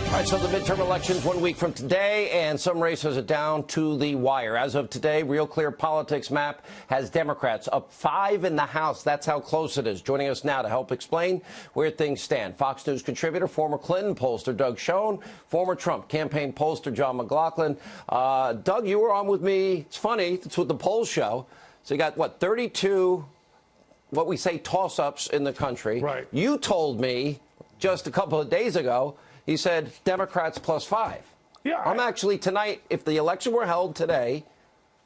All right, so the midterm elections 1 week from today, and some races are down to the wire. As of today, Real Clear Politics map has Democrats up 5 in the House. That's how close it is. Joining us now to help explain where things stand, Fox News contributor, former Clinton pollster Doug Schoen, former Trump campaign pollster John McLaughlin. Doug, you were on with me. It's funny. It's what the polls show. So you got, what, 32, what we say, toss-ups in the country. Right. You told me just a couple of days ago, he said Democrats +5. Yeah, I'm actually tonight, if the election were held today,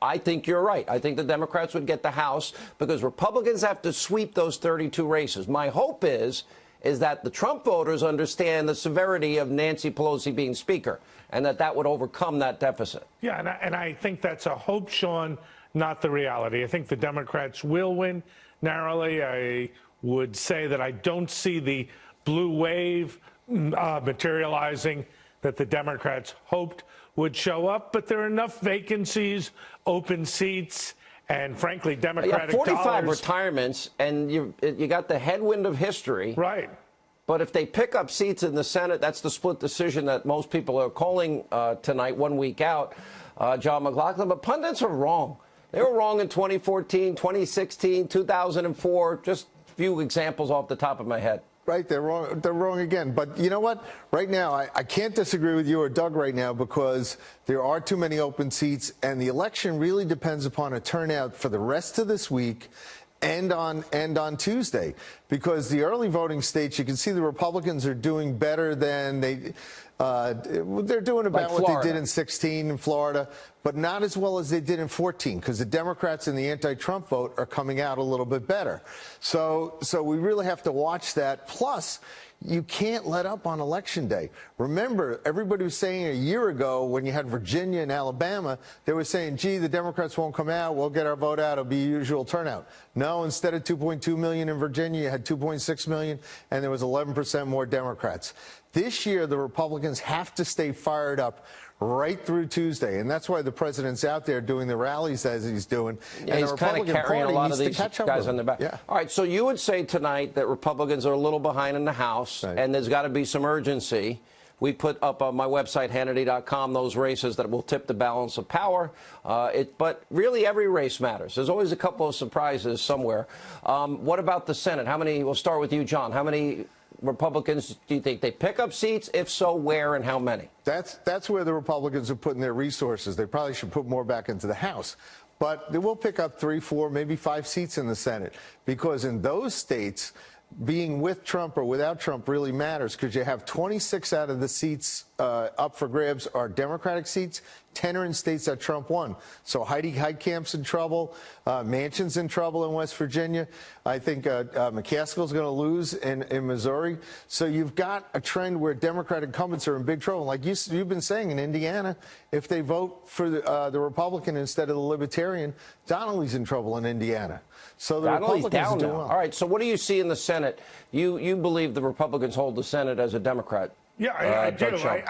I think you're right. I think the Democrats would get the House because Republicans have to sweep those 32 races. My hope is that the Trump voters understand the severity of Nancy Pelosi being Speaker and that would overcome that deficit. Yeah, and I think that's a hope, Sean, not the reality. I think the Democrats will win narrowly. I would say that I don't see the blue wave materializing that the Democrats hoped would show up, but there are enough vacancies, open seats, and frankly, Democratic 45 dollars. retirements, and you got the headwind of history. Right. But if they pick up seats in the Senate, that's the split decision that most people are calling tonight, 1 week out, John McLaughlin. But pundits are wrong. They were wrong in 2014, 2016, 2004, just a few examples off the top of my head. Right, they're wrong. They're wrong again. But you know what? Right now, I can't disagree with you or Doug right now because there are too many open seats, and the election really depends upon a turnout for the rest of this week and on Tuesday. Because the early voting states, you can see the Republicans are doing better than they're doing about like what they did in 16 in Florida, but not as well as they did in 14, because the Democrats in the anti-Trump vote are coming out a little bit better. So we really have to watch that. Plus, you can't let up on Election Day. Remember, everybody was saying a year ago when you had Virginia and Alabama, they were saying, gee, the Democrats won't come out. We'll get our vote out. It'll be a usual turnout. No, instead of 2.2 million in Virginia, you had 2.6 million, and there was 11% more Democrats. This year, the Republicans have to stay fired up right through Tuesday, and that's why the president's out there doing the rallies as he's doing. Yeah, and he's the kind of Republican carrying a Party lot of needs these to catch up guys with on the back. Yeah. All right, so you would say tonight that Republicans are a little behind in the House, right, and there's got to be some urgency. We put up on my website, Hannity.com, those races that will tip the balance of power. But really, every race matters. There's always a couple of surprises somewhere. What about the Senate? How many? We'll start with you, John. How many Republicans do you think they pick up seats? If so, where and how many? That's where the Republicans are putting their resources. They probably should put more back into the House. But they will pick up 3, 4, maybe 5 seats in the Senate, because in those states, being with Trump or without Trump really matters, because you have 26 out of the seats up for grabs are Democratic seats. 10 are in states that Trump won. So Heidi Heitkamp's in trouble. Manchin's in trouble in West Virginia. I think McCaskill's going to lose in Missouri. So you've got a trend where Democratic incumbents are in big trouble. Like you've been saying, in Indiana, if they vote for the Republican instead of the Libertarian, Donnelly's in trouble in Indiana. So the Republicans Republicans down do now. well. All right, so what do you see in the Senate? You believe the Republicans hold the Senate as a Democrat? Yeah, I do. Doug Schoen.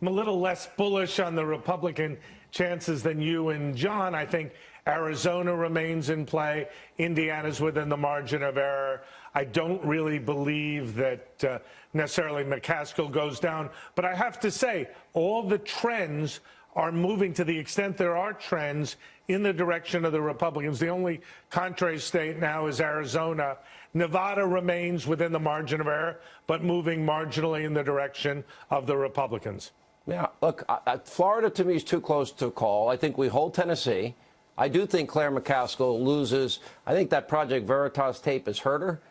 I'm a little less bullish on the Republican chances than you and John. I think Arizona remains in play. Indiana's within the margin of error. I don't really believe that necessarily McCaskill goes down. But I have to say, all the trends are moving, to the extent there are trends, in the direction of the Republicans. The only contrary state now is Arizona. Nevada remains within the margin of error, but moving marginally in the direction of the Republicans. Yeah, look, Florida to me is too close to call. I think we hold Tennessee. I do think Claire McCaskill loses. I think that Project Veritas tape has hurt her.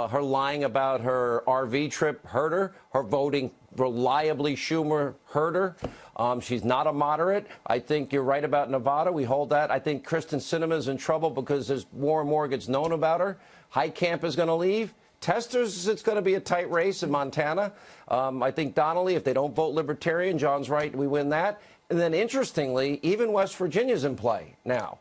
Her lying about her RV trip hurt her. Her voting reliably Schumer hurt her. She's not a moderate. I think you're right about Nevada. We hold that. I think Kristen Sinema's in trouble because there's more and more gets known about her. Heitkamp is going to leave. Testers, it's going to be a tight race in Montana. I think Donnelly, if they don't vote Libertarian, John's right, we win that. And then, interestingly, even West Virginia's in play now.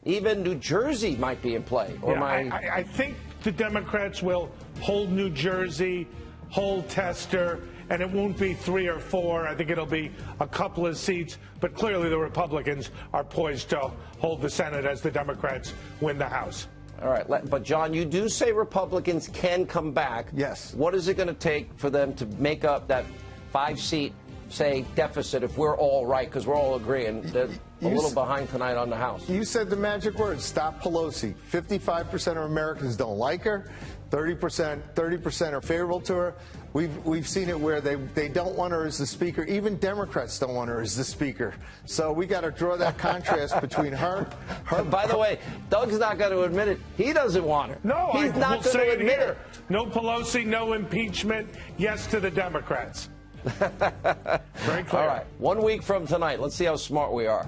Even New Jersey might be in play. Or yeah, I think the Democrats will hold New Jersey, hold Tester, and it won't be 3 or 4. I think it'll be a couple of seats. But clearly the Republicans are poised to hold the Senate as the Democrats win the House. All right. But, John, you do say Republicans can come back. Yes. What is it going to take for them to make up that 5-seat, say, deficit if we're all right, because we're all agreeing. They're a little behind tonight on the House. You said the magic word, stop Pelosi. 55% of Americans don't like her. 30% are favorable to her. We've seen it where they don't want her as the speaker. Even Democrats don't want her as the speaker. So we got to draw that contrast between her. By the way, Doug's not going to admit it. He doesn't want her. No, he's not going to admit it. No Pelosi, no impeachment. Yes to the Democrats. Very clear. All right. 1 week from tonight. Let's see how smart we are.